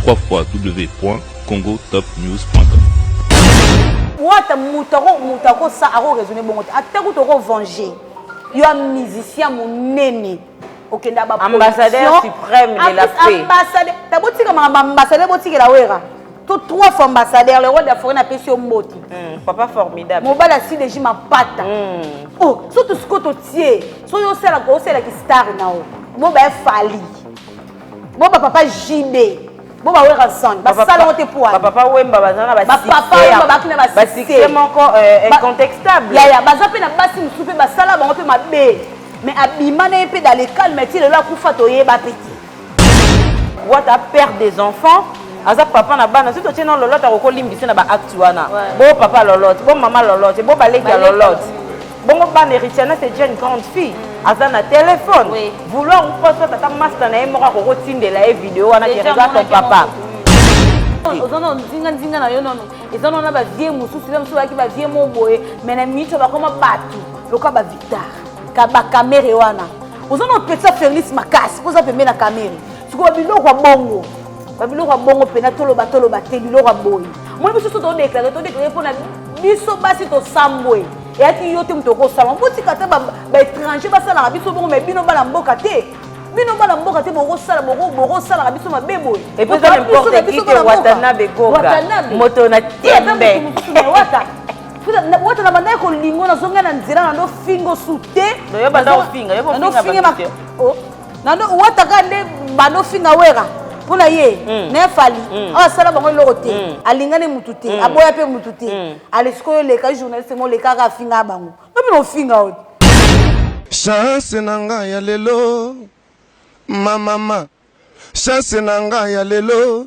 www.congotopnews.com. Wata mutako sa aro raisonner bongo atako toko venger yo musicien monene okenda ba ambassadeur suprême de la paix ambassadeur tabotika ma ambassadeur botika la wera to trois fois ambassadeur le roi d'Afrique na pesi mboti papa formidable mobala si déjà ma pata oh surtout ce que tu tiens so yo sala ko sala ki star nao mo ba fali mo ba papa JB Boba wera son ba sala wote pour papa wemba bazana ba papa wemba ba kina ba c'est encore incontestable ya baza pe na basi musupe ba sala bango pe mabe mais abima na pe dans les calmes mais il là kufa toye ba petit wata père des enfants aza papa na bana surtout tient lolo ta ko limbisi na ba actuana bo papa lolote bo maman lolote bo baleka lolote bongo bana Richana c'est déjà une grande fille aza na téléphone vouloir ou pas tata master na emora ko tindela e vidéo wana qui regarde ton papa ozono nzinga na yo nono ezono na ba vie mususu le mususu ki ba vie mo boye mais na mito ba koma batu loka ba Victor ka ba caméra wana ozono petit Félix Makasi poza pembe na caméra siko biloko ya bongo pena tolo ba te biloko ya boye mo biso to déclarer pona biso basi to sambwe et ati yo te mutoko salon botika te ba étranger ba sala biso bongo mais bino ba la mboka te boko sala biso mabebo et puis n'importe qui que Watanabe Goga moto na tembe wata na banda ko lingo na zonga na nzira na ndo fingo sute no yo banda ofinga yo finga na ndo wata kande bando finga wera pona ye na fali sala bango loko te alingane mutu te aboya pe mutu te alesko le ka journaliste mo le ka ka finga bango no finga o chance nanga ya lelo mama chance nanga ya lelo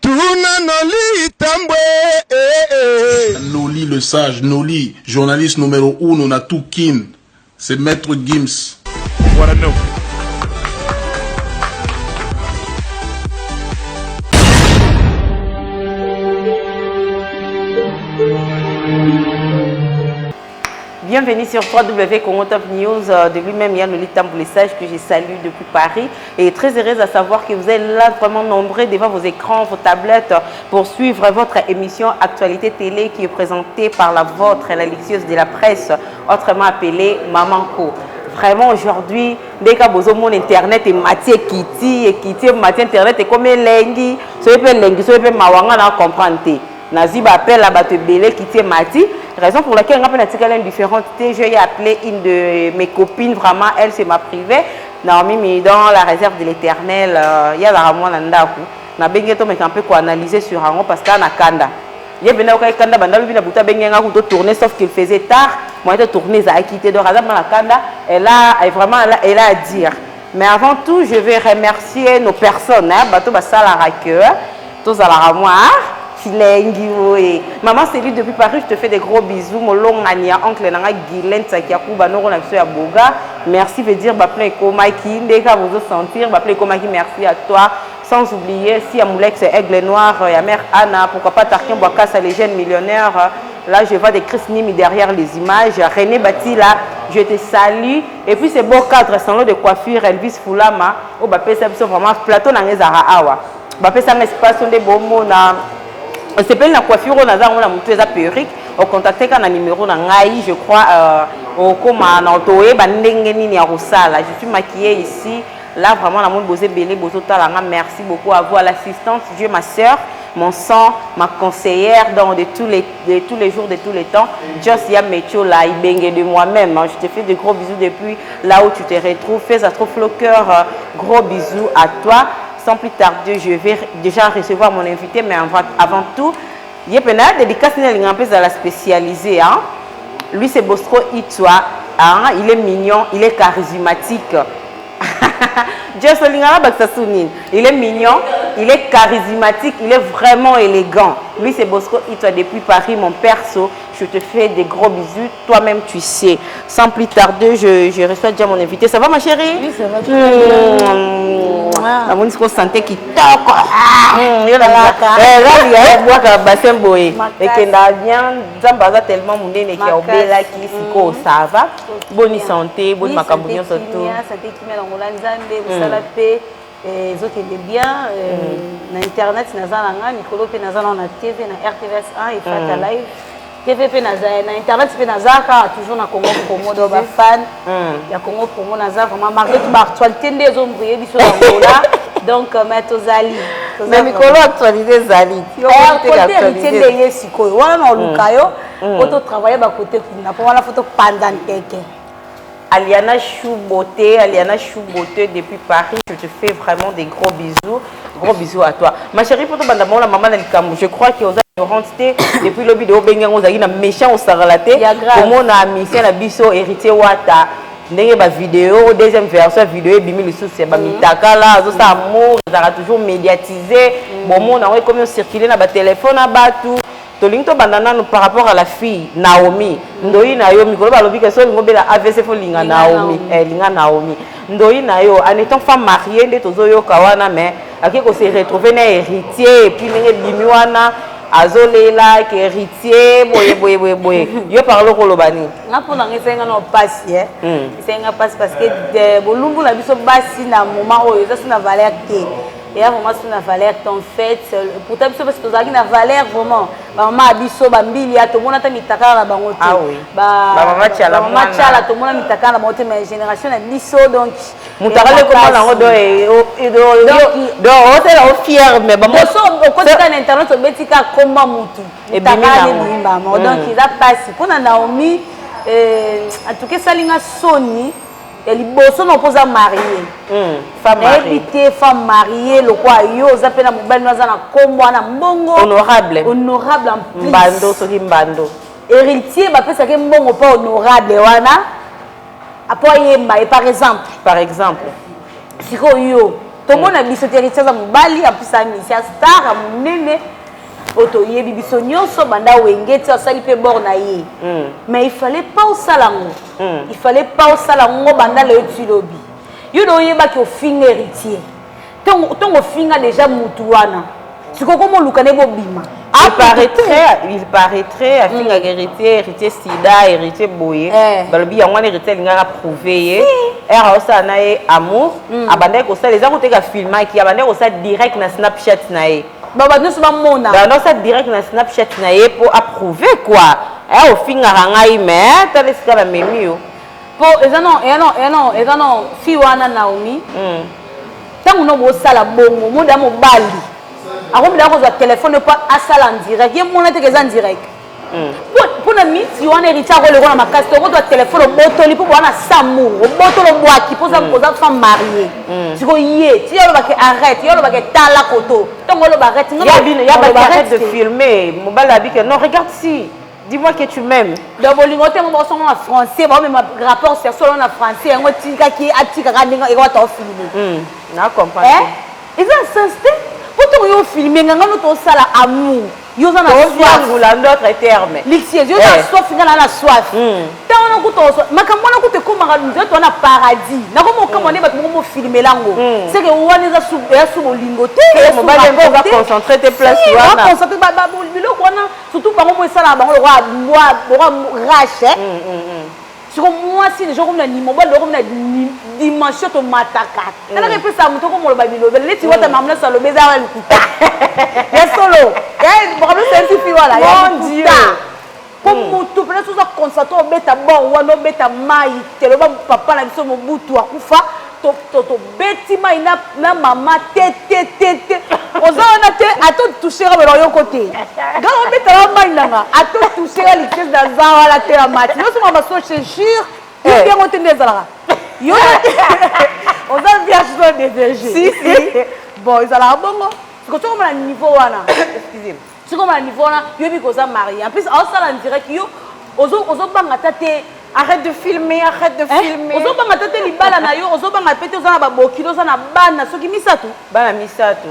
tuna noli tambwe Noli le sage, Noli, journaliste numéro 1 na Toukin, c'est Maître Gims. Voilà, non. Bienvenue sur www.congotop News. De lui-même, Yann Lolitam pour les sages que j'ai salué depuis Paris. Et très heureuse à savoir que vous êtes là vraiment nombreux devant vos écrans, vos tablettes pour suivre votre émission Actualité Télé qui est présentée par la vôtre, la luxueuse de la presse, autrement appelée Mamanko. Vraiment aujourd'hui, dès que vous avez mon internet et matière Kitty, matière internet et comme lengi, soyez pas lengi, soyez pas mawanga na comprendre. Nazi appelle la batte belé Kitty Mati. Raison pour laquelle on a une différente. J'ai appelé une de mes copines, vraiment, elle c'est ma privée. Naomi, mais dans la réserve de l'Éternel, il y a la Ramon Nandaku. Na bengeto mais un peu quoi analyser sur un parce qu'il y a un kanda. Il y a bien un kanda, bandalo bien bouta bengenga ou tourner sauf qu'il faisait tard. Moi de tourner ça a quitté de razab dans la kanda. Elle a vraiment elle a à dire. Mais avant tout, je vais remercier nos personnes. Bateau basala raqueur, tous à la ramoire. Maman Céline depuis Paris, je te fais des gros bisous. Mon long ania oncle nanga Guylaine Sakiakuba noro na biso ya boga. Merci veut dire bapla Komaki ndeka vous sentir bapla Komaki merci à toi. Sans oublier si Amoulex Aigle Noir, ya mère Anna, pourquoi pas Tarkin Boakassa les jeunes millionnaires. Là je vois des Chris Nimi derrière les images. René Batila, je te salue. Et puis c'est beau cadre salon de coiffure Elvis Foulama. Oh bapla ça vraiment plateau na ngezara awa. Bapla ça espace on des beaux mots na on s'appelle la coiffure, on a une perruque, on contacte un numéro je crois, au coma, je suis maquillée ici, là vraiment, la monde bosé belé, merci beaucoup à vous, à l'assistante, Dieu, ma soeur, mon sang, ma conseillère, de tous les jours, de tous les temps, Josia Mecho, là, il de moi-même, je te fais de gros bisous depuis là où tu te retrouves, fais ça trop le cœur, gros bisous à toi. Sans plus tarder, je vais déjà recevoir mon invité, mais avant tout, il y a une dédicace à la spécialisée. Hein? Lui, c'est Bosco Itwa. Hein? Il est mignon, il est charismatique. Il est mignon, il est charismatique, il est vraiment élégant. Lui, c'est Bosco Itwa depuis Paris, mon perso. Je te fais des gros bisous. Toi-même, tu sais. Sans plus tarder, je reçois déjà mon invité. Ça va, ma chérie? Oui, ça va. La monde se sentait qui toque. Il y a un bois qui a bassin boé. Et qui n'a bien, Zambaza tellement moudé et qui a oublié là qui s'y ça va. Bonne santé, bonne macabouillon surtout. Santé qui met dans mon lanzambe, vous savez, les autres étaient bien. na internet naza na nga mikolo pe naza na TV na RTVS 1 et Fata Live TV pe naza na internet pe naza ka toujours na Congo Promo do ba fan ya Congo Promo naza vraiment malgré tout ba actualité ndezo mbriye biso là donc maître Zali mais mikolo actualité Zali côté héritier ndenge sikoyo wana na lukayo auto travailler ba côté kuna pour la photo pendant quelqu'un Aliana Chouboté depuis Paris, je te fais vraiment des gros bisous à toi. Ma chérie, pour te la maman je crois qu'ils ont ignorantité depuis le vidéo Bengang on a une méchant au saralaté. Comme on a mis la biso héritier Wata. Ndenge ba vidéo deuxième version vidéo bimi le souci ba mitaka là ça amour ça toujours médiatisé bon monde a comme circuler na ba téléphone à batu. Tolinto bandana par rapport à la fille Naomi ndoi na yo mikolo balobi ke so ngobela AVC fo linga Naomi linga Naomi ndoi na yo en étant femme mariée nde tozo kawana mais akiko se retrouver na héritier et puis ndenge bimi wana azolela ke héritier boye yo parlo ko lobani nga pona ngesenga no passe senga passe parce que bolumbu na biso basi na moment oyo ça na valeur te. Et là, vraiment, c'est une valeur en fait. Pourtant, parce que tu as une valeur vraiment. Maman abisso, bambili, tout le monde a mis ta cara la bangote. Ah oui. Maman tchala, tout le monde a mis ta cara la bangote. Mais génération a bisso donc. Moutara le comment la rodo et donc on est là fier mais bon. Au côté d'un internet, on met tika comment moutou. Et bien maman. Donc il a passé. Pour Naomi, en tout cas, ça linga Sony. Et les bossons n'opposent à marier. Femme mariée. Éviter femme mariée, le quoi, yo, ça fait la mobile, nous avons comme on a bongo. Honorable. Honorable en plus. Mbando, so qui mbando. Héritier, bah, ça fait bongo pas honorable, wana. Après, par exemple. Par exemple. Si yo, tout le monde a dit que héritier, ça m'bali, en plus, ça mis, c'est star, à mon néné. Oto yebi biso nyonso banda wengeti asali pe borna ye mais il fallait pas au salango il fallait pas au salango banda le tulobi yo do yeba ki ofinga héritier tongo finga déjà mutuana sikoko mo lukane bo bima il paraîtrait à finga héritier sida héritier boye balobi yango héritier linga prouver era osana e amour abanda ko ça les a côté ka filma ki abanda ko ça direct na Snapchat na e baba nous sommes mona non ça direct na Snapchat na ye pour approuver quoi au finga rangai mais ta lesika ba memio pour et non fi wana Naomi tangu no bo sala bongo moda mo bali akombi ko za téléphone pas asala en direct ye mona te en direct pour na miti wana héritier ko le ko na makasi to ko téléphone botoli pour wana samour botolo boaki pour ça ko za femme mariée siko yé ti yo ba ke arrête yo ba ke tala koto tongo lo ba arrête ya ba arrête de filmer mobala bi que non regarde si dis-moi que tu m'aimes donc bolingote mo boso en français ba même rapport c'est solo en français ngo tika ki atika ka ndinga e ko ta filmer na comprendre ils ont insisté pour to yo filmer nga no to sala amour yo za na soif la d'autres termes lixie yo za soif nga na soif tant on ko to makambo na ko te ko maka nzoto na paradis na ko mo kamone ba mo filmer lango c'est que wani za su bolingote mo ba va concentrer tes places wana va concentrer ba biloko wana surtout bango mo sala bango le roi rache sur moi si les gens comme na mobile comme na dimension to mataka na ka pesa muto ko mo ba bilo bele ti wata mamna salo beza wa lukuta ya solo ya problème c'est si wala ya Dieu pour muto peut être ça concentrer au beta bon wana beta mai te lo ba papa na biso mobutu akufa to beti mai na mama te ozana te ato toucher ba yo côté ga beta la mai nanga ato toucher la liquide da zawa la te amati yo so ma so chechir yo bien otende zala yo oza vierge de DG si bon ils ala bongo parce que comme na niveau wana excusez c'est comme na niveau wana yo bi ko za marié en plus on sala en direct yo ozo banga tate arrête de filmer ozo banga tate libala na yo ozo banga pete oza na baboki oza na bana soki misatu bana misatu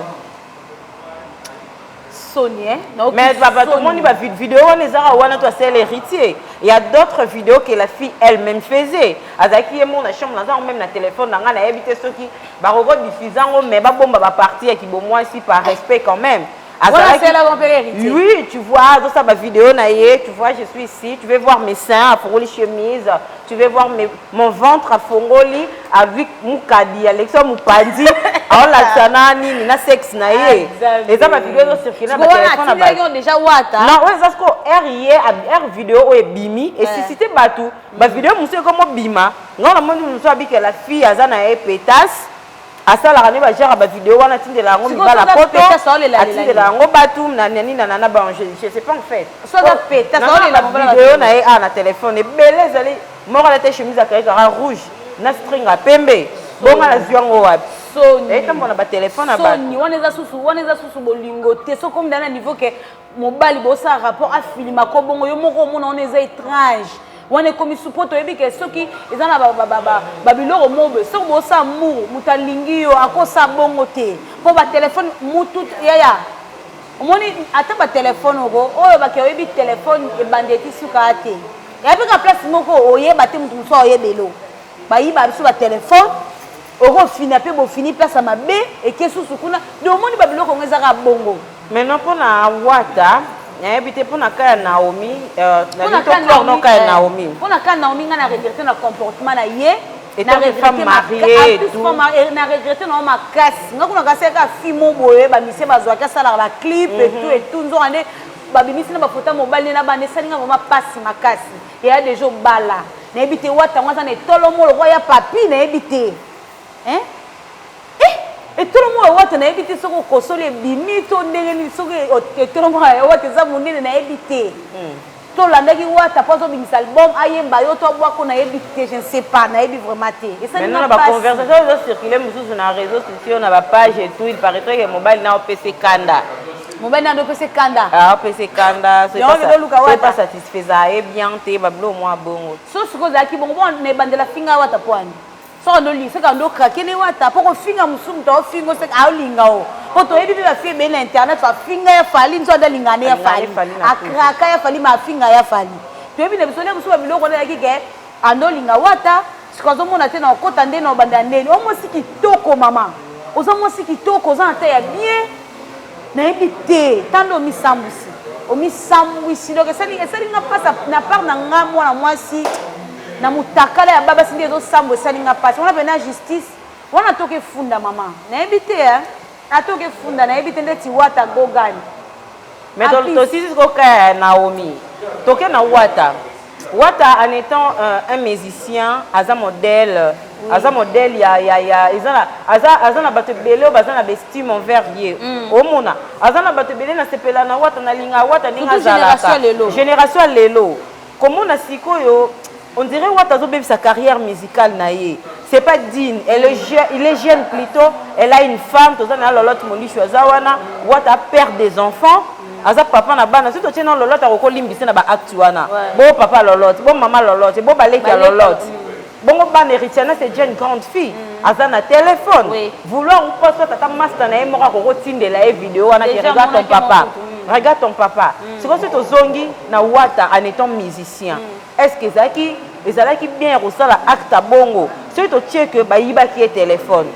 Sonia mais papa tout le monde va vidéo on les a wana toi c'est l'héritier il y a d'autres vidéos que la fille elle-même faisait azaki et mon chambre dans même na téléphone nga na habité ceux qui ba rego diffusant mais ba bomba ba partir qui bon moi ici par respect quand même voilà c'est la héritier oui tu vois dans ça ma vidéo na tu vois je suis ici tu veux voir mes seins pour les chemises tu veux voir mon ventre à Fongoli avec Moukadi, Alexandre Moupandi, alors la Sanani, Nina sexe naïe. Les hommes à vidéo circulent dans téléphone à bas. Déjà Wata. Non, ouais, ça R vidéo est bimi et si c'était batou, bah vidéo monsieur comme bima. Non, la monde nous soit que la fille Azana est pétasse. À ça la rani va gérer la vidéo on a tindé la ngomba la photo. A tindé la ngomba tout nanani nanana ba je sais pas en fait. Soit la pétasse la vidéo na est à la téléphone et belé zali mora la chemise à carré rouge na string à pembe. Bon à la ziongo wa. Sony. Et comme on a ba téléphone à ba. Sony on est à sous bolingo te so comme dans un niveau que mobile bossa rapport à film ko bongo yo moko mona on est étrange. On est comme supporto ebi que ceux qui ils en a babiloko mobe so bossa mou mutalingi yo akosa bongo te po ba téléphone mutu yaya omoni ata ba téléphone oko oyo ba ke ebi téléphone e bandeti suka te ya pe ka place moko oye ba te mutu so oye belo ba yi ba biso ba téléphone oko fina pe bo fini place mabe et que sous kuna de omoni babiloko ngeza ka bongo maintenant pour na wata habité pour na ka Naomi pour na ka Naomi nga na regretter na comportement na ye et na femme mariée tout na regretter na ma casse nga kuna ka se ka fimo boye ba mise bazwa ka sala ba clip et tout nzo ande ba bimisi na ba photo mobile na ba ne salinga vraiment passe ma casse et ya des jours bala na habité wata ngwa na tolo mo lo ya papi na habité hein et tout le monde a évité ce qu'on console bimi to ndenge so que tout le monde a za munene na évité to landa ki wata pas au bimis album ayemba yo to bwa ko na évité je ne sais pas na ébi vraiment té et ça maintenant la conversation va circuler sur na réseaux sociaux na ba page et tout il paraîtrait que mobile na PC Kanda PC Kanda c'est pas satisfaisant et bien té ba blo moi bongo so ce que za ki bongo ne bandela finga wata poani so no li se ka ndo krake ne wata poko finga musumu to fingo se ka linga o po to ebi ba fi be na internet fa finga ya fali nzo da lingane ya fali akraka ya fali ma finga ya fali to ebi ne bisole musumu biloko na kike ando linga wata sikozo mona te na okota nde na banda ndeni o mo sikitoko mama ozo mo sikitoko za ta ya bien na ebi te tando misambusi o misambwisi donc esali nga pasa na part na nga mwana mwasi na mutakala ya baba sindi ezo sambo esalinga pasi wana pena justice wana toke funda mama na ebite atoke funda na ebite ndeti wata gogani mais to sisi ko ka Naomi toke na wata en étant un musicien aza modèle ya azana bato belé bazana bestime envers ye omona azana bato belé na sepela na wata na linga wata ninga zalaka génération lelo comment na sikoyo on dirait Wata Zobe sa carrière musicale naïe. C'est pas digne. Il est jeune plutôt. Elle a une femme. Tout ça na lolote moni choisawana. Wata perd des enfants. Aza papa na bana. Si tu tiens lolote a roko limbi na ba actuana. Bon papa lolote, bon maman lolote, bon baleki lolote. Bon ban héritière c'est déjà une grande fille. Aza na téléphone. Vouloir ou pas soit tata master na mora ko tinde la vidéo wana qui regarde ton papa. Regarde ton papa. C'est comme si tu zongi na Wata en étant musicien. Est-ce que Zaki ezalaki bien rosala acte bongo si to tie que bayiba ki est téléphone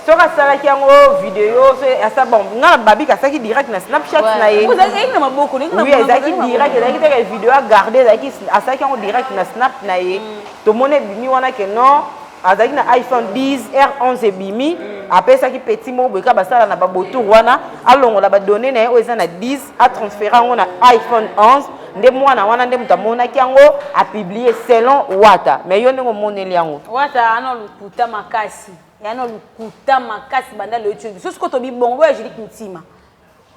soka sala ki yango vidéo so asa bon ngala babi ka saki direct na Snapchat na ye vous avez na maboko ni oui ezaki direct ezaki te vidéo a garder ezaki asa ki yango direct na Snap na ye to mone bimi wana que non azaki na iPhone 10 R11 bimi après ça qui petit mo boka basala na baboto wana alongola ba données na ye o eza na 10 a transférer ngo na iPhone 11 nde mwana wana nde mutamona kiango a publié selon Wata mais yo ndenge moneli yango Wata ana lukuta makasi yana lukuta makasi banda le YouTube so ko to bi bongo ya jili kintima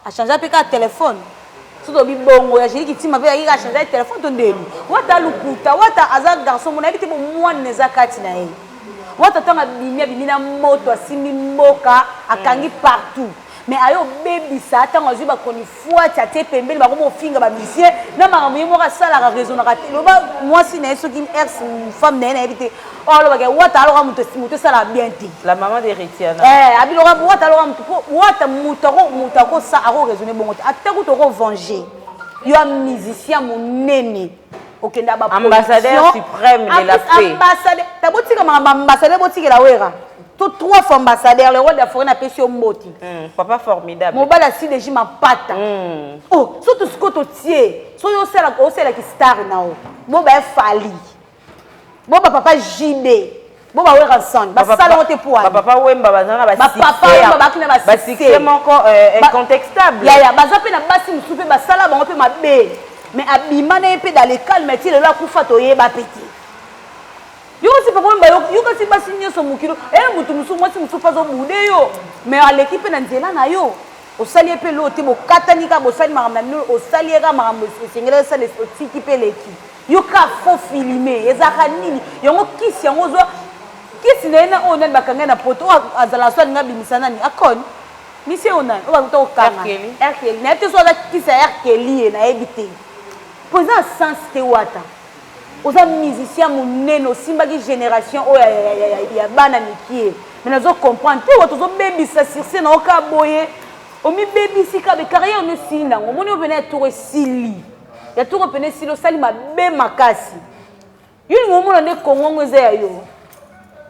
a changer pe ka téléphone so to bi bongo ya jili kintima pe ya changer téléphone to ndeli Wata lukuta Wata aza garçon mona bité bo mwana neza kati na ye Wata tanga bimina moto asimi mboka akangi partout mais ayo baby ça tant azu ba koni foi tete pembeli ba ko finga ba musicien na mama mo ka sala ka raison na lo ba moi si na so ki ex femme na éviter oh lo ba ke Wata alo ka muto sala bien ti la maman d'héritière abilo ka Wata alo ka muto ko sa aro raisonner bongo atako to ko venger yo am musicien monene okenda ba ambassadeur suprême de la paix ambassadeur tabotika ma ambassadeur botika la wera tous trois ambassadeurs le roi de la forêt na pesio mboti papa formidable mobala si déjà ma pata oh surtout ce que tu tiens so yo sala ki star na o bo ba fali Bon papa JB. Bon ba wera ensemble. Ba salon te pour. Papa Wemba bazana ba papa Wemba ba kina ba c'est encore incontestable. Ya baza pe na basi musupe ba sala bango pe mabe. Mais abima na pe dans le calme mais il là kufa to yeba peti. Yo si papa Wemba yo kasi basi nyoso mukilo. Mutu musu mwasi musu pazo bude yo. Mais à l'équipe na nzela na yo. Osali pe lo te bo katani ka bo sali maramna no osali ka marambo sengela sali otiki pe l'équipe. Yo ka faux filmer ezaka nini yango kisi yango zo kisi na ona bakanga na poto azala so nga bimisana ni akon misi ona o ba to kanga RKL na te so za kisi RKL na ebite poza sens te wata oza musicien muneno simbaki génération o ya bana mikie mais nazo comprendre te wato zo baby sa sur scène o ka boye o mi baby sika be carrière no sinda ngomoni o venait tour sili ya tour pene silo sali mabe makasi yuni ngomona ne Congo ngweze ya yo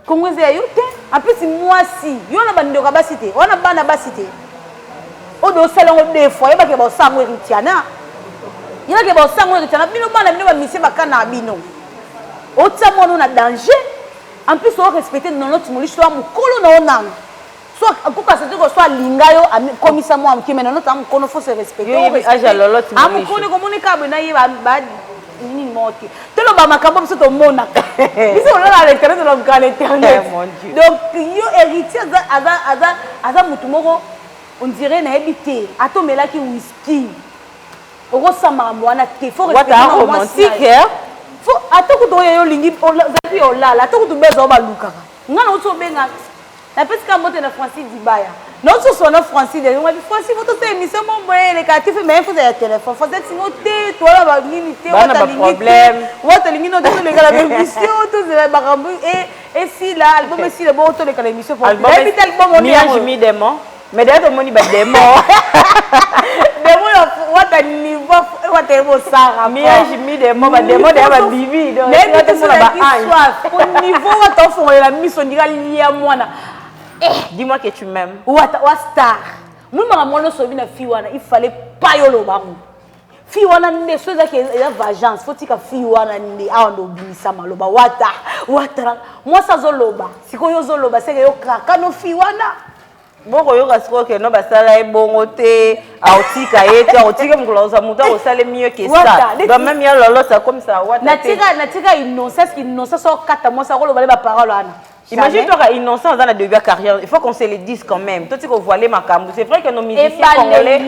Congo ngweze ya yo te en plus moi si yo na bandoka basite wana bana basite o do salon deux fois yeba ke ba sango ritiana yeba ke ba sango ritiana bino bana bino ba mission bakana bino o tsamona na danger en plus o respecter non notre molicho wa mukolo na onanga soit kuka c'est que soit lingayo komisa mo amki mais non tam kono faut se respecter aja loloti am kono ko monika be na yiba ba nini moki telo ba makambo biso to mona biso on a l'internet de l'homme internet donc yo héritier aza mutu moko on dirait na habité atomela ki whisky oko samambo wana te faut respecter romantique faut atoko to yo lingi zapi olala atoko to bezo ba lukaka ngana utso benga na pesika moto na Francis Dibaya non so son Francis de moi Francis votre émission mon boy les quartiers mais il faut un téléphone faut être noté toi là ba nini te wa ta problème wa ta lingi no to les gars la émission tous les barambu et si là album si le bon to les gars l'émission pour album Miage mi démon mais d'ailleurs moni ba démon démon wa ta niveau wa ta mo sara Miage mi démon ba démon de ba bibi donc mais tu sais la histoire au niveau wa ta fond la mission dira lié moi na dis-moi que tu m'aimes. Ou star. Moi, il fallait pas y aller. Fi wana nde so za ke ya vagance faut tika fi wana nde a ndo binisa maloba wata moi ça zo loba siko yo zo loba seke yo kraka no fi wana boko yo kasiko ke no basala e bongo te autika yete autika mukoloza muta osale mieux que ça donc même ya lolo ça comme ça wata natika innocence so kata moi ça ko loba ba parole wana. Imagine toi innocent dans la début de carrière, il faut qu'on se le dise quand même. Toi tu qu'on voit les macambou. C'est vrai que nos musiciens congolais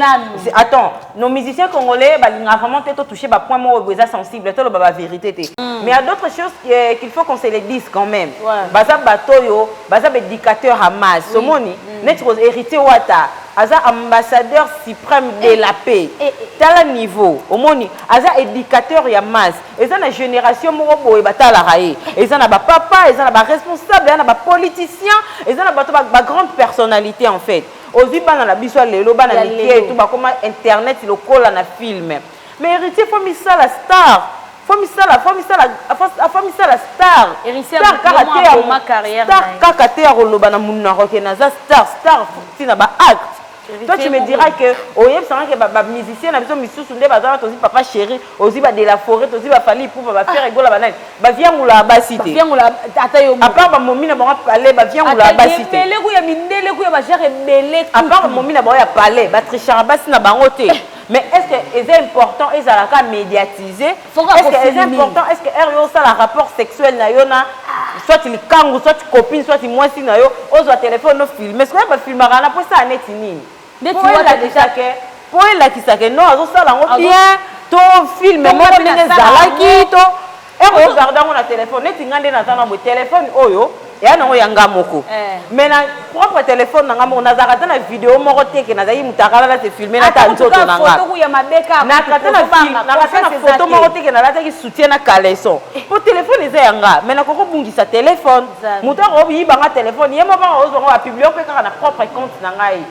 attends, nos musiciens congolais bah ils ont vraiment été touchés bah point mot sensible, toi le bah vérité té. Mais il y a d'autres choses qu'il faut qu'on se le dise quand même. Baza batoyo, baza éducateur Hamas, somoni, notre héritier Wata, aza ambassadeur suprême de la paix. Tala niveau, omoni, aza éducateur Hamas. Et ça la génération moko boy batala raé. Et ça na ba papa, et ça na ba responsable, et ça na ba politicien, et ça na ba grande personnalité en fait. Ozi bana la biso lelo bana liké tout ba comment internet le call na film. Mais héritier faut mis ça la star. Faut mis ça la star. Héritier vraiment ma carrière. Star kakate ya roloba na munna rokenaza star tina ba acte. Toi tu me diras que oyeb ça que ba musicien na biso misusu nde bazana tozi papa chéri ozi ba de la forêt tozi ba fali pour ba faire rigola banane ba viangula basité viangula ata yo à part ba momina ba parler ba viangula basité belé ku ya mindele ku ya ba gère belé à part momina ba ya parler ba trichara basi na bango te. Mais est-ce que c'est important et ça la médiatiser? Est-ce que c'est important? Est-ce que RO ça la rapport sexuel na yo na soit il kangu soit copine soit moi si na yo ozo téléphone no filmer. Est-ce que ba filmer na pour ça net nini? Pour la qui ça que non azo ça la bien to film mo ndenge zalaki to RO garda mon téléphone net ngande na tana mo téléphone oyo ya na yanga moko mais na propre téléphone na ngamo na zakata na vidéo moko teke na zayi mutakala la te filmer na ta nzoto na nga na kata na film na kata na photo moko teke na la te ki soutien na caleçon pour téléphone eza yanga mais na koko bungisa téléphone mutako obi banga téléphone yema ba ozo ngo publier pe kaka na propre compte na ngai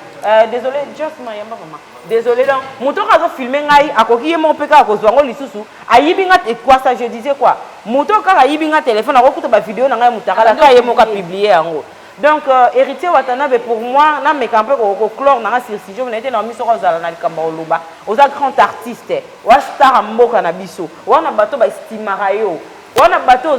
désolé just mayamba maman désolé donc mutoko azo filmer ngai akoki yema pe kaka kozwa ngo lisusu ayibinga quoi ça je disais quoi mutoko kaka ayibinga téléphone akokuta ba vidéo na ngai mutakala ka yema ka publier yango. Donc héritier Watanabe pour moi na me campé ko clore na sur si je on était na miso ko zala na likamba oloba oza grand artiste wa star mboka na biso wana bato ba estimara yo On a bateau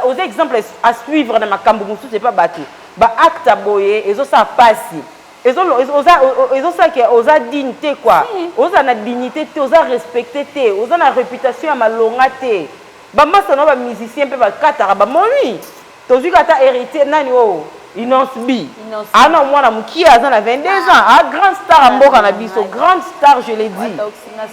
aux exemples à suivre dans ma Kamboumousou, c'est pas bateau. Bah acte à boyer, ils ont ça passé. Ils ont ça qui ont sa dignité quoi. Ils ont la dignité, ils ont respecté, ils ont la réputation à ma longate. Bah moi ça non ba musicien peut ba katara ba moi oui. Tu vu kata hérité nani oh. Inonce bi. Ah non moi na muki azan a 22 ans. Ah grand star mboka na biso, grande star je l'ai dit.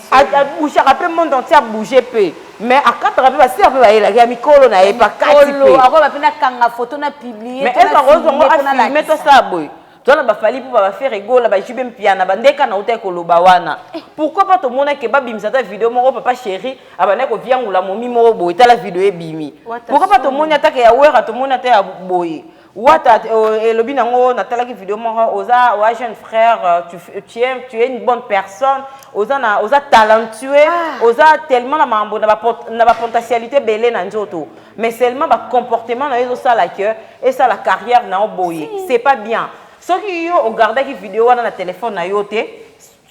A bouger rappelle monde entier a bouger peu. Mais à 4 ans, c'est un peu il y a mikolo na pas kati pe. Ako ba pena kanga photo na publier. Mais est-ce qu'on a mettre ça boy. Toi ba fali pour ba faire rigolo ba jibem piana ba ndeka na uta ko lobawana. Pourquoi pas tout le monde que ba bimisa ta vidéo mon papa chéri abana ko viangula momi mo boy ta la vidéo e bimi. Pourquoi pas tout le monde ataka ya wera tout le monde ataka boy. Wata elobi nango natala ki vidéo moko oza wa jeune frère tu es une bonne personne oza talentueux oza tellement na potentialité belé na nzoto mais seulement ba comportement na ezo sala que et ça la carrière na oboye c'est pas bien ceux qui ont regardé ki vidéo wana na téléphone na yote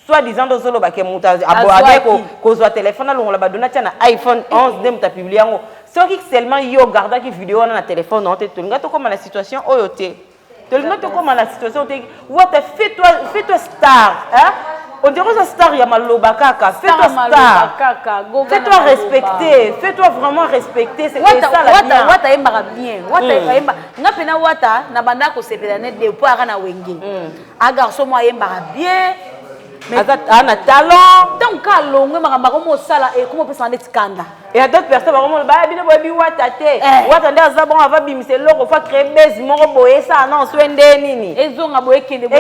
soit disant dans zolo ba ke muta abode ko zo téléphone na longola ba donati na iPhone 11 dem ta publier yango ceux qui seulement yo regarda qui vidéo na téléphone on te nga to comme la situation oyote te nga to comme la situation te what fais-toi star hein on dirait ça star ya maloba kaka fais-toi star fais-toi respecter fais-toi vraiment respecter c'est ça la bien wata yemba bien wata yemba nga pena wata na banda ko sepela net de po aka na wenge a garçon moi yemba bien mais on a talent donc ka longwe makamba ko mo sala et comment peut s'en être scandale et à d'autres personnes vraiment ba bino bobi wata te wata nda za bon ava bimise loko fa créer base moko boye ça non swende nini ezonga boye kende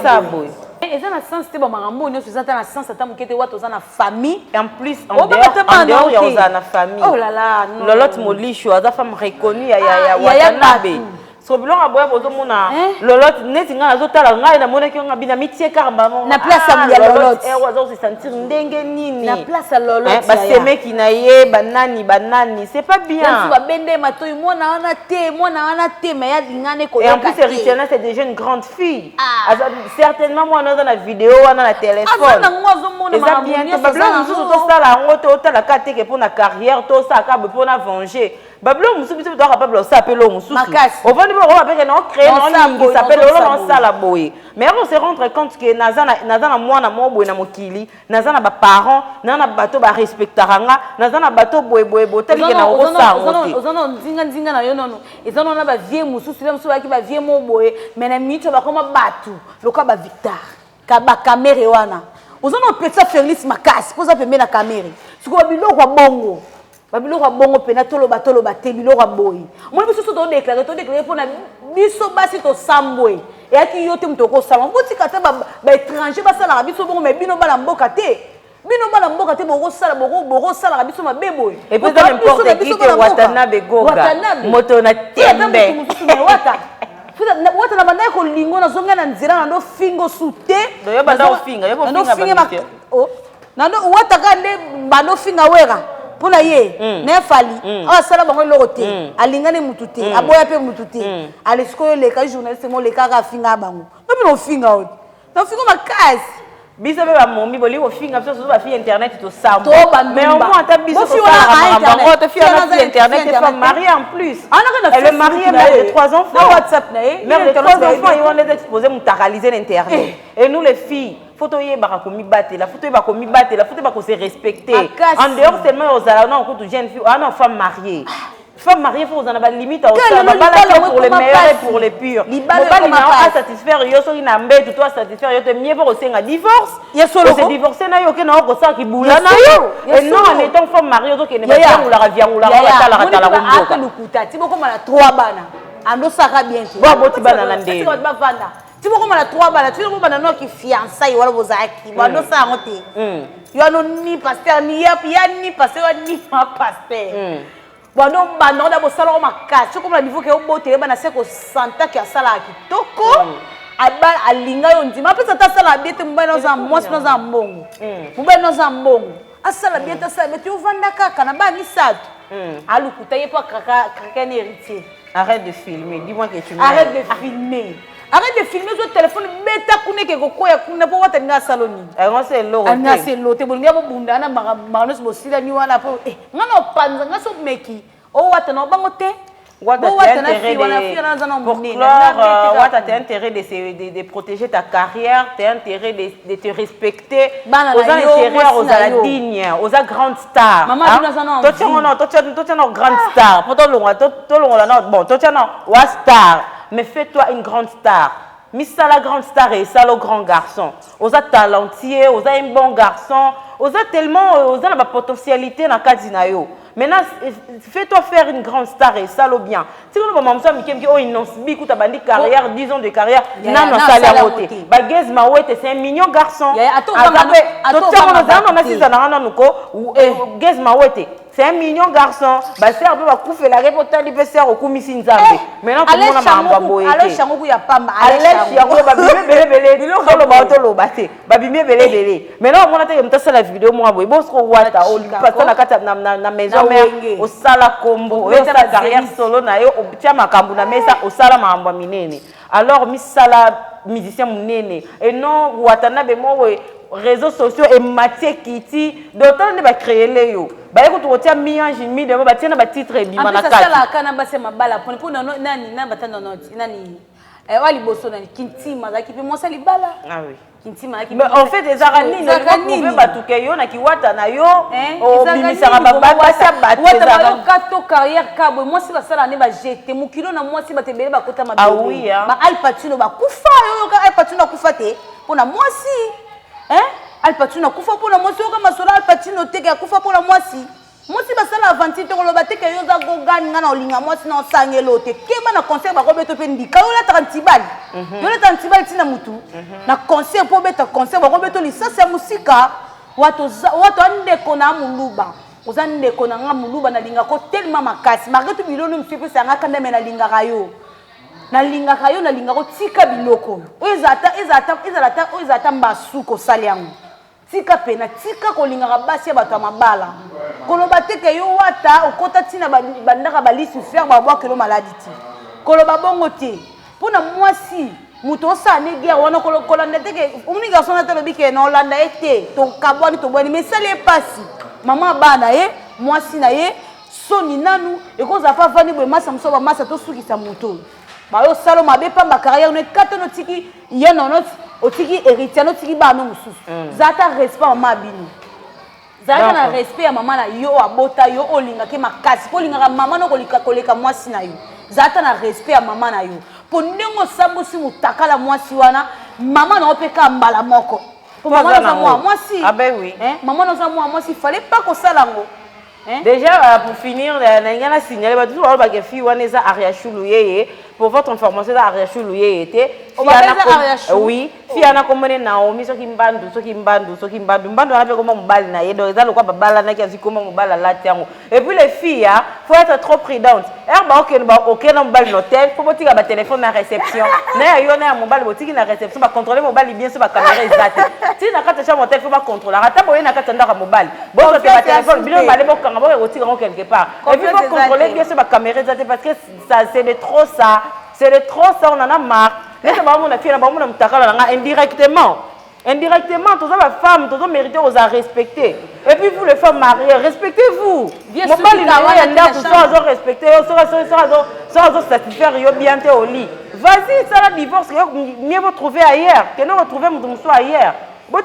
ça boye et ça na sens te ba makambo nyo ça na sens ata mukete wata za na famille en plus en dehors ya za na famille oh là là non lolote molisho aza femme reconnue ya Watanabe so bilon aboya bozo mona lolote neti nga azotala ngai na mona ki nga bina mitie karamba na place ya lolote wazo se sentir ndenge nini na place ya lolote ba semeki na ye banani c'est pas bien yansu ba bende matoyi mona wana te mais ya lingane ko et en plus Richana c'est déjà une grande fille certainement moi dans la vidéo wana na téléphone eza bien te bablo mususu to sala ngo to tala kateke pour na carrière to sa ka pour na venger bablo mususu to capable ça appeler mususu on va dire on va faire non créer non qui s'appelle on ça la boye mais on se rendre compte que nazana mwana mo boye na mokili nazana ba parents na bato ba respectaranga nazana bato boye botali ke na osa ozana nzinga na yo nono ezana na ba vie mususu le mususu ba ki ba vie mo boye mais na mito ba koma batu loka ba Victor ka ba camera wana ozana petsa Félix makasi koza pembe na camera siko biloko bongo babiloko bongo pena toloba te biloko boyi moi biso to déclarer pour na biso basi to sambwe et aki yote mtoko samba boti kata ba étranger ba sala biso bongo mais bino bala mboka te boko sala biso mabebo et puis dans n'importe qui te Watanabe goga moto na tembe wata na banda ko lingo na zonga na nzira na ndo fingo sute yo banda ofinga yo finga na ndo wata kande bando finga wera pona ye na fali asala bango loko te alingane mutu te aboya pe mutu te alisiko le ka journaliste mo le ka finga bango no finga ot na finga makasi biso be ba mombi boli ko finga biso ba fi internet to sambo mais au moins ta biso ko sala bango to fi na internet et femme mariée en plus elle est mariée mère de 3 enfants na WhatsApp na mère de 3 enfants ils vont les exposer mutakaliser l'internet et nous les filles photo yeba ko mi battre la photo yeba ko mi battre la photo yeba ko se respecter en dehors seulement aux ala non ko to jeune fille non femme mariée femme mariée faut en avoir limite au ça va pas pour les meilleurs et pour les purs pas pas satisfaire yo so ina mbetu toi satisfaire yo te mieux pour osenga divorce ya solo se divorcer na yo ke na ko sa ki bula na yo et non en étant femme mariée to ke ne pas viangula la tala ko mboka lukuta ti boko mala 3 bana ando saka bien tu bo boti bana na ndé ba vanda ti boko mala 3 bana ti boko bana no ki fiançailles wala bozaki bando sa ngote yo no ni pasteur ni ya ni pasteur ni ma pasteur bando bando da bosala makasi comme la niveau ke obotele bana se ko santa ki asala kitoko aba alinga yo ndima pesa ta sala biete mbana za mwasi na za mbongo mbana za mbongo asala biete asala biete uvanda kaka na ba misatu alukuta yepo kaka ni héritier arrête de filmer dis-moi que tu arrête de filmer sur téléphone beta kuneke kokoya kuna po wata nga saloni ngase lote ngase lote bolinga bo bunda na maganos bosila ni wana po ngana panza ngaso meki Oh, wata no bango te. Wata intérêt de protéger ta carrière, tu as intérêt de te respecter, aux intérêts aux dignes, aux grandes stars. Maman, tu es une grande star. Bon, tu es une star, mais fais-toi une grande star. Missa la grande star et ça le grand garçon. Aux talentueux, aux un bon garçon, aux tellement, aux la potentialité dans le maintenant, fais-toi faire une grande star et ça le bien. Si on a maman qui dit oh il n'ont pas bandi carrière, 10 ans de carrière, non salaire côté. Bagez Mawete c'est un mignon garçon. C'est un mignon garçon. Bah c'est un peu ma couffe la reporter du PCR au commissaire Nzambe. Maintenant tout le monde m'a envoyé. Alors chango ya pas mal. Alors chango ba bébé solo ba tolo baté. Ba bimé belé. Maintenant on a été m'ta la vidéo moi boy. Bosko wata o pasa na kata na maison au sala combo. O sala carrière solo na yo o tia makambu na mesa o sala maamba minene. Alors mi sala musicien munene. Et non watana be mo réseaux sociaux et matière kiti d'autant ne va créer les yo ba écoute on tient millions mi de ba tiens ba titre et bima na kati ça la kana ba se mabala pour nani na batanda nani wali boso nani kintima za kipi mo sali bala ah oui kintima ki mais en fait des arani ne va ba tuke yo na kiwata na yo o bimisa ba sa bateza wata ba kato carrière kabo moi si ba sala ne ba jeter mukilo na moi si ba tebele ba kota mabele ah oui ba Al Pacino ba kufa yo ka Al Pacino kufa te pona moi si Al Pacino kufa pona moi si kama sola Al Pacino teke kufa pona moi si ba sala avanti to lo bateke yo za gogani ngana olinga moi si na sangelo te kema na concert ba ko beto pe ndika yo la 30 bali yo la 30 bali tina mutu na concert po beta concert ba ko beto lisasa musika watu ande kona muluba ozande kona nga muluba na linga ko tellement makasi marketu bilono mfipe sanga kanda mena linga kayo na linga ko tika biloko ezata mbasuko sali yango tika pena tika ko linga basi ya bato mabala koloba teke yo wata okota tina bandaka balisi faire ba bwa kelo maladi ti koloba bongo te pona mwasi muto sa ne guerre wana kolokola ndeke umni garçon na talobi ke na Hollande ete to kabwani to bwani mais sali pasi mama bana mwasi na ye soni nanu ekoza fa vani boy masa msoba masa to sukisa muto bayo salo mabe pamba carrière ne katono tiki yeno not otiki héritier no tiki ba no mususu zata respect mama binu zata na respect ya mama na yo abota yo olinga ke makasi ko linga mama no koleka mwasi na yo zata na respect ya mama na yo po ndenge sambusi mutakala mwasi wana mama na opeka mbala moko po mama na mwasi ah ben oui mama na mwasi fallait pas ko salango. Déjà, pour finir, il y a un signal. Pour votre information, oui, si on a commandé Naomi, ce qui m'bandu, et puis les filles, faut être trop prudente. Ok, on va l'hôtel, faut pas tirer téléphone dans la réception. Il y a un mobile boutique dans la réception, va contrôler le mobile bien sur la caméra exacte. Si on a quatre chambres hôtel, faut pas contrôler. Attends, on a quatre chambres mobile. Bon, c'est le téléphone, bien on va retirer quelque part. Et puis faut contrôler bien sur la caméra exacte parce que ça c'est de trop ça. C'est de trop ça, on en a marre. Indirectement. Indirectement, toutes les femmes, toutes les mérités, on a respecté. Et puis vous les femmes mariées, respectez-vous. Bien sûr, on respecter, on sera satisfaire bien au lit. Vas-y, ça la divorce, mieux vous trouver ailleurs. Que nous retrouver mon soir ailleurs. Donc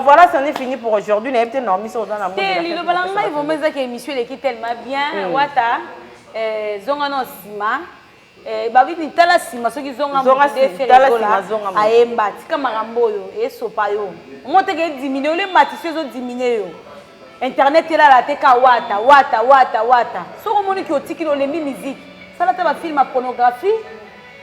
voilà, ça en est fini pour aujourd'hui. On a été normal sur dans la mode. Le balanga, ils vont me dire que l'émission est tellement bien. Wata, zongano sima. Babi ni tala sima, ceux qui zonga zonga aemba. Tika marambo yo, esopa yo. Monte que diminuer les matissés ont diminué yo. Internet est là, la teka wata. So comme on qui otiki le musique. Ça là, tu vas filmer pornographie.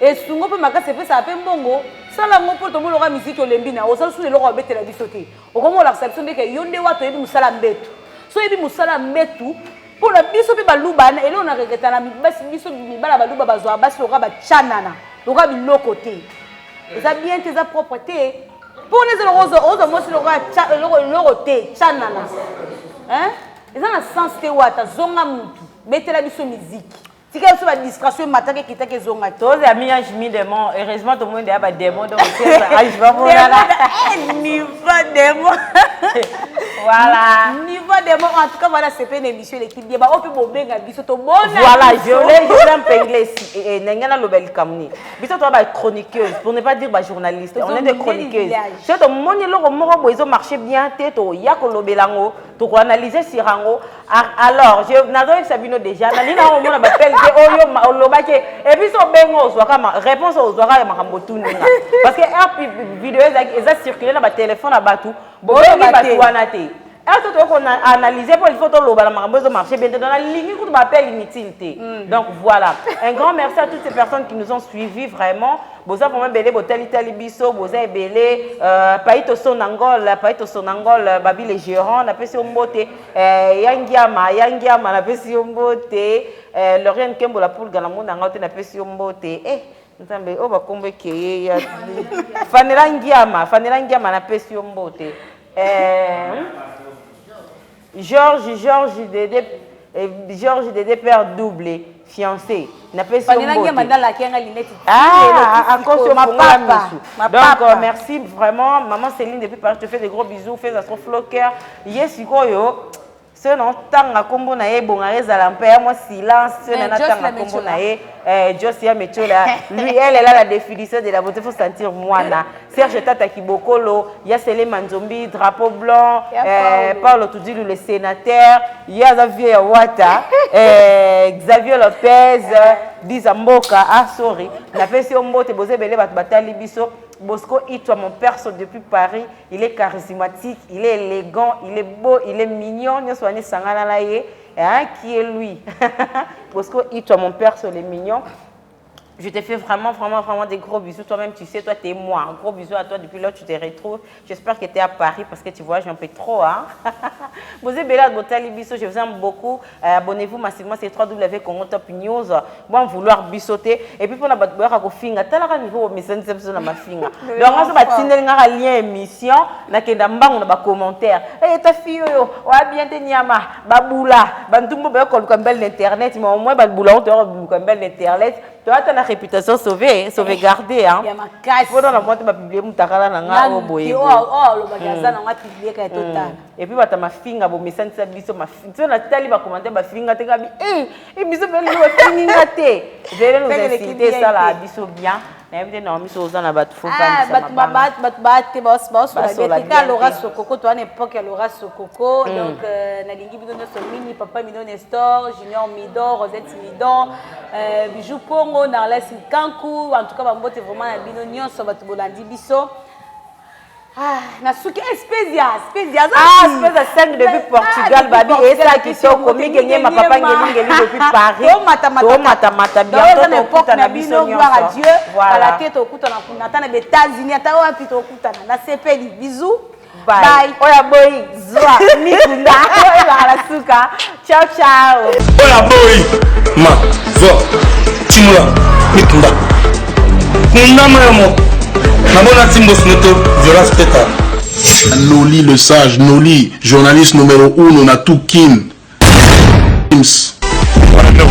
Et si on peut m'accaser, ça appelle bongo. Ça là, on peut tomber la musique au lembina. On s'en souvient de l'or bête la bisoté. Au moment la réception de que yonde wato ebi musala mbetu. So ebi musala mbetu. Pour la biso pe baluba et là on a regretté la biso bala baluba bazwa basi loka ba chanana. Loka bi lokoté. Ça bien tes propreté. Pour les roses moi c'est lokoté chanana. Hein? Ils ont un sens te wata zonga mutu. Bête la biso musique. Si quelqu'un a une distraction, matin qui t'a qu'ils ont gâté. Tous les amis, je mis des mots. Heureusement, tout le monde a des démons. Donc, je vais vous dire. Niveau démon. Voilà. Niveau des mots, en tout cas, voilà, c'est une émission, l'équipe bien. On peut bomber un bisou, tout bon. Voilà, je l'ai épinglé ici. Et Nengana Lobel Kamni. Bisou, toi, chroniqueuse, pour ne pas dire journaliste. On est des chroniqueuses. C'est ton monde, ils ont marché bien, tête, il y a Kolobelango, pour analyser Sirango. Alors, je n'avais Sabino déjà. Nalina, on m'a appelé, et puis, son bengo, réponse aux oreilles, parce que la vidéo, ils ont circulé dans le téléphone à Batou. Bon, est-ce qu'on a analysé pour les photos de marché bien dans la ligne qu'on appelle inutilité. Donc voilà. Un grand merci à toutes ces personnes qui nous ont suivis vraiment. Vous avez vraiment belé Botel Italie Bisso, vous avez belé Paito Sonangol, Babi les gérants, la Pessi Ombote, Yangiama, la Pessi Ombote, Lorraine Kembo la poule Galamon, la Pessi Ombote. Nzambe o bakombe ke ya Fanela Ngiama na Pessi Ombote. Georges Dédé père doublé fiancé n'a pas à cause de ma papa. Donc merci vraiment maman Céline depuis Paris, je te fais des gros bisous, fais un floqueur yes yo ce non tanga kombo na ye bonga ezala mpe moi silence ce na tanga kombo na ye Josia Mechola lui elle est là la définition de la beauté, faut sentir moi là Serge Tata Kibokolo ya Célé Manzombi drapeau blanc Paulo Tudilu le sénateur ya Xavier Wata Xavier Lopez Dizamboka sorry na pesi ombote boze belé batali biso Bosco Itwa, mon perso depuis Paris, il est charismatique, il est élégant, il est beau, il est mignon. Qui est lui? Bosco Itwa, mon perso, il est mignon. Je te fais vraiment des gros bisous. Toi-même, tu sais, toi, tu es moi. Un gros bisou à toi depuis là, tu te retrouves. J'espère que tu es à Paris parce que tu vois, j'en fais trop. Hein? Vous êtes belle à Botali Bisso, je vous aime beaucoup. Abonnez-vous massivement, c'est www Congo Top News. Bon, vouloir bissoter. Et puis, pour la battre, à finga. T'as la niveau, mais c'est une ma finga. Donc, on va tirer un lien émission. On a commentaire. Et ta fille, ouais, bien, t'es niama. Baboula. Bantumbo, comme belle internet. Mais au moins, baboula, on te comme belle internet. Toi, tu as la réputation sauvegardée. Hein? Il faut publier mon takala na nga boye. Le magasin on va publier quand total. Et puis tu as ma finga bo message ça biso ma finga. Tu as tali ba commenter ba finga te gabi biso beli ba finga te. Je vais nous inciter ça là biso bien. Mais non, miso za na batu fo Laura Sokoko toi à l'époque Laura Sokoko donc nalingi bino so mini papa Midon Nestor, Junior Midon, Rosette Midon, Bijou Pongo Narles Kankou en tout cas bambote vraiment na bino nyonso batu bolandi biso. Nasuki Spezia 5 depuis Portugal babi et ça qui sont comme gagner ma papa ngeli depuis Paris mata bien n'importe na bino gloire à Dieu à la tête au kuta na tana des États-Unis ata wa pito kuta na sepeli bisous bye oya boy zwa mikunda oya la suka ciao oya boy ma zo timula mikunda kunda moyo Namona Timbo Snoto, violence pétard. Noli le sage, Noli, journaliste numéro 1, on a tout kin. What I know.